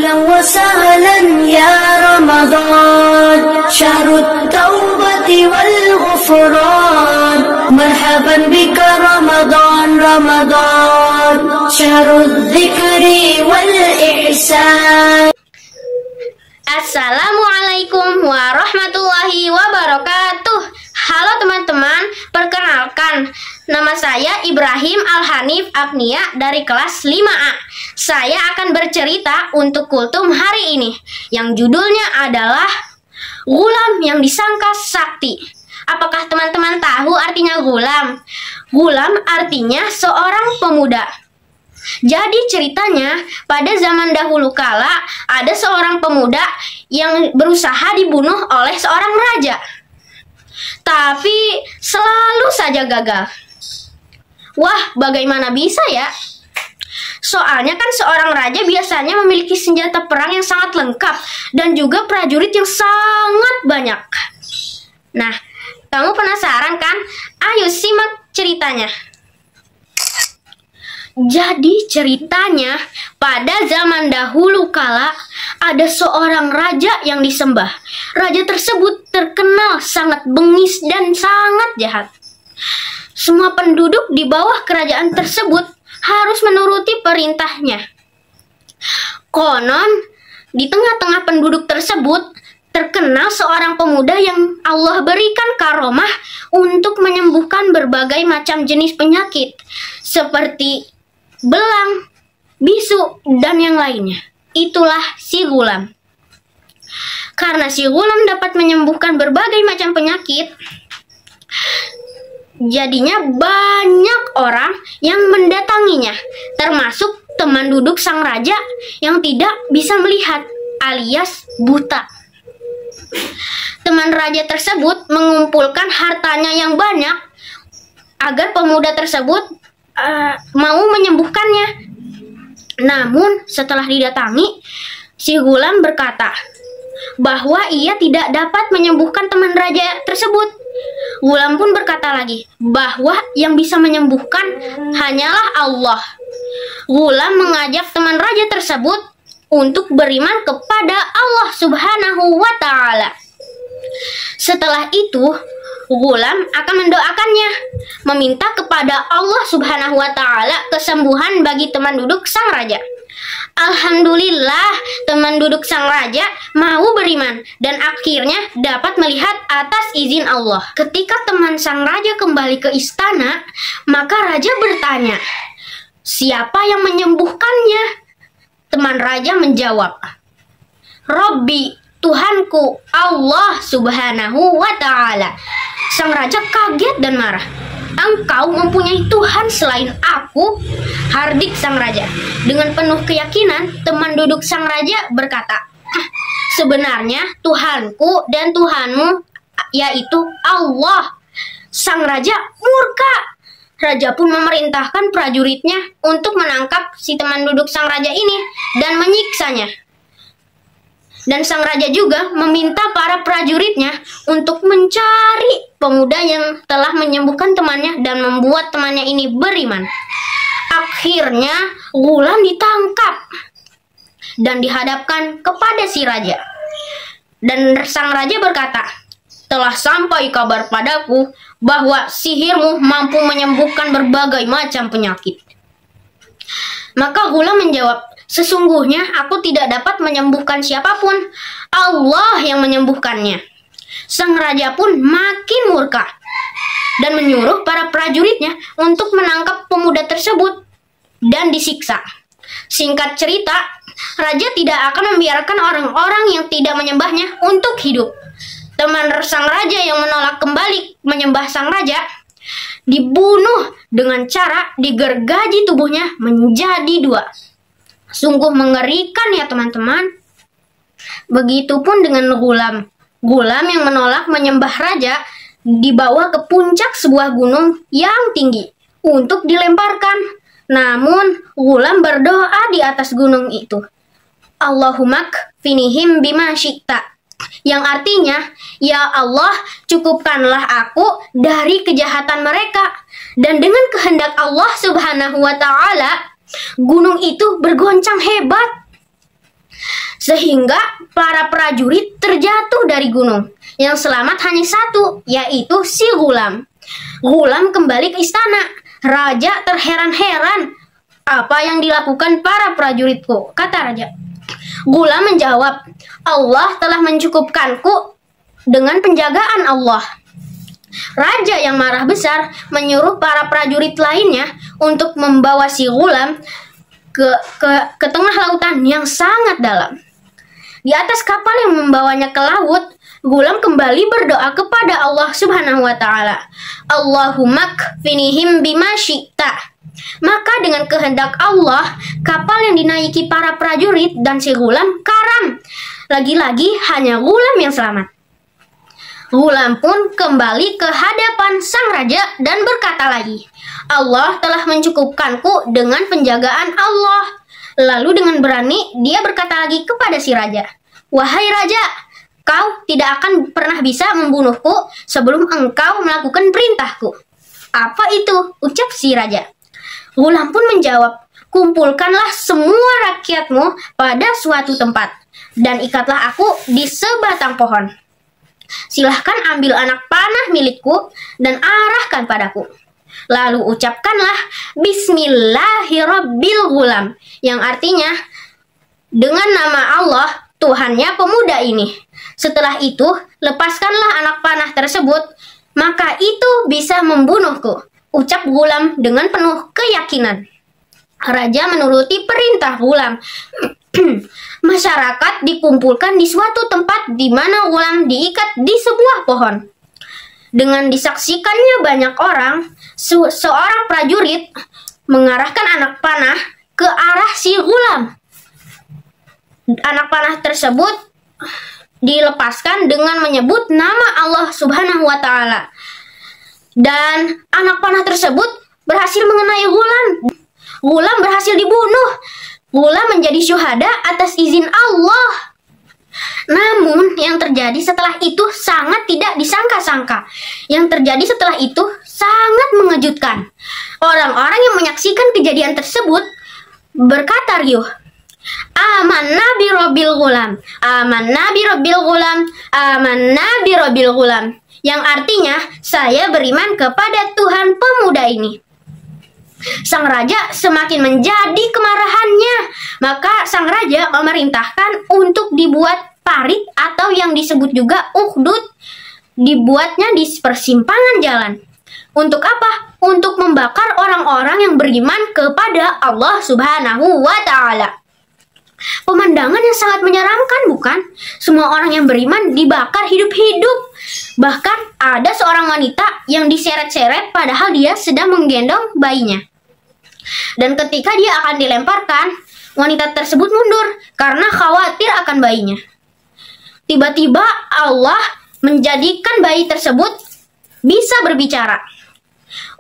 أهلا وسهلا يا رمضان شهر التوبة والغفران مرحبا بك رمضان رمضان شهر الذكر والإحسان. Assalamualaikum warahmatullahi wabarakatuh. Halo teman-teman, perkenalkan, nama saya Ibrahim Al-Hanif Agnia dari kelas 5A. Saya akan bercerita untuk kultum hari ini, yang judulnya adalah Gulam yang disangka sakti. Apakah teman-teman tahu artinya gulam? Gulam artinya seorang pemuda. Jadi ceritanya, pada zaman dahulu kala ada seorang pemuda yang berusaha dibunuh oleh seorang raja. Tapi selalu saja gagal. Wah, bagaimana bisa ya? Soalnya kan seorang raja biasanya memiliki senjata perang yang sangat lengkap dan juga prajurit yang sangat banyak. Nah, kamu penasaran kan? Ayo simak ceritanya. Jadi ceritanya, pada zaman dahulu kala ada seorang raja yang disembah. Raja tersebut terkenal sangat bengis dan sangat jahat. Semua penduduk di bawah kerajaan tersebut harus menuruti perintahnya. Konon, di tengah-tengah penduduk tersebut terkenal seorang pemuda yang Allah berikan karomah untuk menyembuhkan berbagai macam jenis penyakit seperti belang, bisu, dan yang lainnya. Itulah si Gulam. Karena si Gulam dapat menyembuhkan berbagai macam penyakit, jadinya banyak orang yang mendatanginya, termasuk teman duduk sang raja yang tidak bisa melihat alias buta. Teman raja tersebut mengumpulkan hartanya yang banyak agar pemuda tersebut mau menyembuhkannya. Namun setelah didatangi, si Gulam berkata bahwa ia tidak dapat menyembuhkan teman raja tersebut. Gulam pun berkata lagi bahwa yang bisa menyembuhkan hanyalah Allah. Gulam mengajak teman raja tersebut untuk beriman kepada Allah Subhanahu wa Ta'ala. Setelah itu, Gulam akan mendoakannya, meminta kepada Allah Subhanahu wa Ta'ala kesembuhan bagi teman duduk sang raja. Alhamdulillah, teman duduk sang raja mau beriman dan akhirnya dapat melihat atas izin Allah. Ketika teman sang raja kembali ke istana, maka raja bertanya, "Siapa yang menyembuhkannya?" Teman raja menjawab, "Robbi, Tuhanku, Allah Subhanahu wa Ta'ala." Sang raja kaget dan marah. "Engkau mempunyai Tuhan selain aku?" Hardik sang raja. Dengan penuh keyakinan, teman duduk sang raja berkata, "Sebenarnya Tuhanku dan Tuhanmu yaitu Allah." Sang raja murka. Raja pun memerintahkan prajuritnya untuk menangkap si teman duduk sang raja ini dan menyiksanya. Dan sang raja juga meminta para prajuritnya untuk mencari pemuda yang telah menyembuhkan temannya dan membuat temannya ini beriman. Akhirnya Gulam ditangkap dan dihadapkan kepada si raja. Dan sang raja berkata, "Telah sampai kabar padaku bahwa sihirmu mampu menyembuhkan berbagai macam penyakit." Maka Gulam menjawab, "Sesungguhnya aku tidak dapat menyembuhkan siapapun. Allah yang menyembuhkannya." Sang raja pun makin murka dan menyuruh para prajuritnya untuk menangkap pemuda tersebut dan disiksa. Singkat cerita, raja tidak akan membiarkan orang-orang yang tidak menyembahnya untuk hidup. Teman sang raja yang menolak kembali menyembah sang raja dibunuh dengan cara digergaji tubuhnya menjadi dua. Sungguh mengerikan ya teman-teman. Begitupun dengan Gulam. Gulam yang menolak menyembah raja dibawa ke puncak sebuah gunung yang tinggi untuk dilemparkan. Namun Gulam berdoa di atas gunung itu, "Allahumma kfinihim bima syi'ta", yang artinya, "Ya Allah, cukupkanlah aku dari kejahatan mereka." Dan dengan kehendak Allah Subhanahu wa Ta'ala, gunung itu bergoncang hebat. sehingga para prajurit terjatuh dari gunung. Yang selamat hanya satu, yaitu si Ghulam. Ghulam kembali ke istana. Raja terheran-heran. Apa yang dilakukan para prajuritku? Kata raja. Ghulam menjawab, Allah telah mencukupkanku dengan penjagaan Allah. Raja yang marah besar menyuruh para prajurit lainnya untuk membawa si Ghulam ke tengah lautan yang sangat dalam. Di atas kapal yang membawanya ke laut, Ghulam kembali berdoa kepada Allah Subhanahu wa taala. Allahumma kfinihim bima syi'ta. Maka dengan kehendak Allah, kapal yang dinaiki para prajurit dan si Ghulam karam. Lagi-lagi hanya Ghulam yang selamat. Ghulam pun kembali ke hadapan sang raja dan berkata lagi, Allah telah mencukupkanku dengan penjagaan Allah. Lalu dengan berani dia berkata lagi kepada si raja, wahai raja, kau tidak akan pernah bisa membunuhku sebelum engkau melakukan perintahku. Apa itu? Ucap si raja. Ghulam pun menjawab, kumpulkanlah semua rakyatmu pada suatu tempat dan ikatlah aku di sebatang pohon. Silahkan ambil anak panah milikku dan arahkan padaku. Lalu ucapkanlah Bismillahirabbil Ghulam, yang artinya dengan nama Allah Tuhannya pemuda ini. Setelah itu lepaskanlah anak panah tersebut, maka itu bisa membunuhku, ucap Ghulam dengan penuh keyakinan. Raja menuruti perintah Ghulam. Masyarakat dikumpulkan di suatu tempat di mana Ghulam diikat di sebuah pohon. Dengan disaksikannya banyak orang, seorang prajurit mengarahkan anak panah ke arah si Ghulam. Anak panah tersebut dilepaskan dengan menyebut nama Allah Subhanahu wa taala. Dan anak panah tersebut berhasil mengenai Ghulam. Ghulam berhasil dibunuh. Ghulam menjadi syuhada atas izin Allah. Namun yang terjadi setelah itu sangat tidak disangka-sangka. Yang terjadi setelah itu sangat mengejutkan. Orang-orang yang menyaksikan kejadian tersebut berkata riuh, Amanna bi rabbil ghulam, amanna bi rabbil ghulam, amanna bi rabbil ghulam. Yang artinya, saya beriman kepada Tuhan pemuda ini. Sang raja semakin menjadi kemarahannya. Maka sang raja memerintahkan untuk dibuat parit atau yang disebut juga ukhdud. Dibuatnya di persimpangan jalan. Untuk apa? Untuk membakar orang-orang yang beriman kepada Allah Subhanahu wa ta'ala. Pemandangan yang sangat menyeramkan, bukan? Semua orang yang beriman dibakar hidup-hidup. Bahkan ada seorang wanita yang diseret-seret padahal dia sedang menggendong bayinya. Dan ketika dia akan dilemparkan, wanita tersebut mundur karena khawatir akan bayinya. Tiba-tiba Allah menjadikan bayi tersebut bisa berbicara.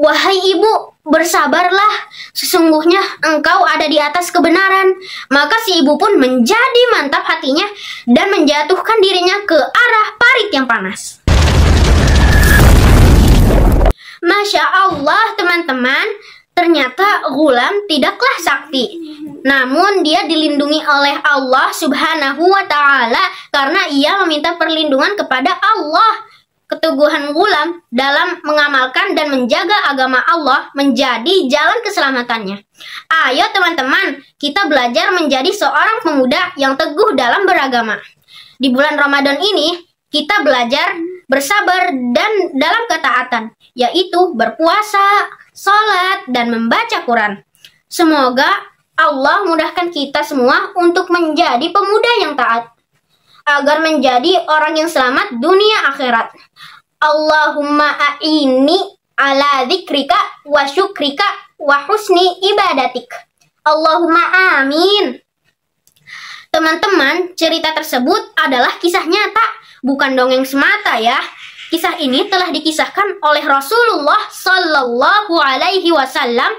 Wahai ibu, bersabarlah, sesungguhnya engkau ada di atas kebenaran. Maka si ibu pun menjadi mantap hatinya dan menjatuhkan dirinya ke arah parit yang panas. Masya Allah teman-teman, ternyata Ghulam tidaklah sakti. Namun dia dilindungi oleh Allah Subhanahu wa ta'ala karena ia meminta perlindungan kepada Allah. Keteguhan Ghulam dalam mengamalkan dan menjaga agama Allah menjadi jalan keselamatannya. Ayo teman-teman, kita belajar menjadi seorang pemuda yang teguh dalam beragama. Di bulan Ramadan ini, kita belajar bersabar dan dalam ketaatan, yaitu berpuasa, sholat, dan membaca Quran. Semoga Allah mudahkan kita semua untuk menjadi pemuda yang taat, agar menjadi orang yang selamat dunia akhirat. Allahumma a'inni ala dzikrika wa syukrika wa husni ibadatik. Allahumma amin. Teman-teman, cerita tersebut adalah kisah nyata, bukan dongeng semata ya. Kisah ini telah dikisahkan oleh Rasulullah Sallallahu Alaihi Wasallam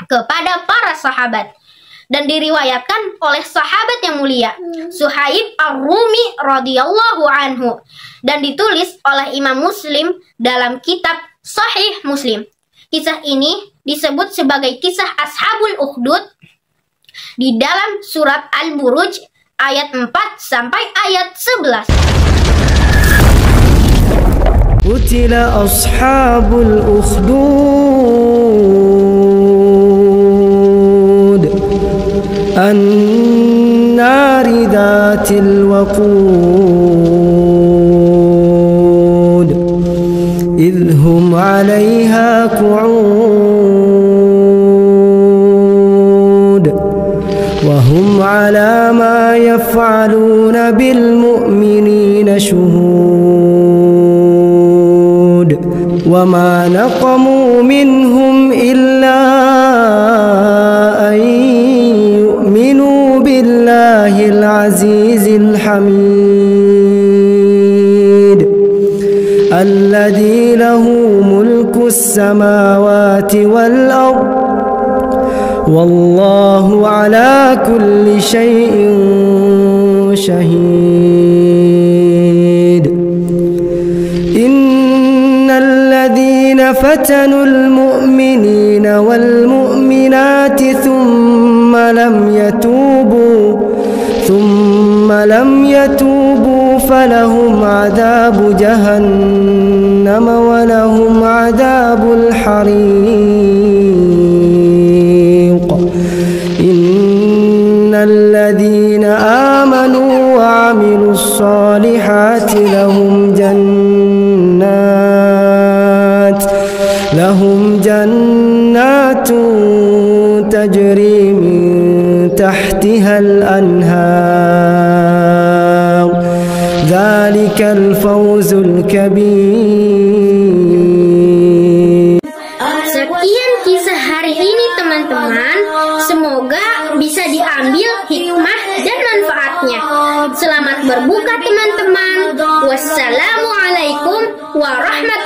kepada para sahabat dan diriwayatkan oleh sahabat yang mulia Suhaib Ar-Rumi radhiyallahu anhu dan ditulis oleh Imam Muslim dalam kitab Sahih Muslim. Kisah ini disebut sebagai kisah Ashabul Ukhdud di dalam surat Al-Buruj ayat 4 sampai ayat 11. قتل أصحاب الأخدود النار ذات الوقود إذ هم عليها قعود وهم على ما يفعلون بالمؤمنين شهود وما نقموا منهم إلا أن يؤمنوا بالله العزيز الحميد الذي له ملك السماوات والأرض والله على كل شيء شهيد إن الذين فتنوا المؤمنين والمؤمنات ثم لم يتوبوا فلهم عذاب جهنم ولهم عذاب الحريق إن الذين آمنوا وعملوا الصالحات لهم جنات تجري من تحتها الأنهار ذلك الفوز الكبير. Sekian kisah hari ini teman-teman. Semoga bisa diambil hikmah dan manfaatnya. Selamat berbuka teman-teman. Wassalamualaikum warahmatullahi wabarakatuh.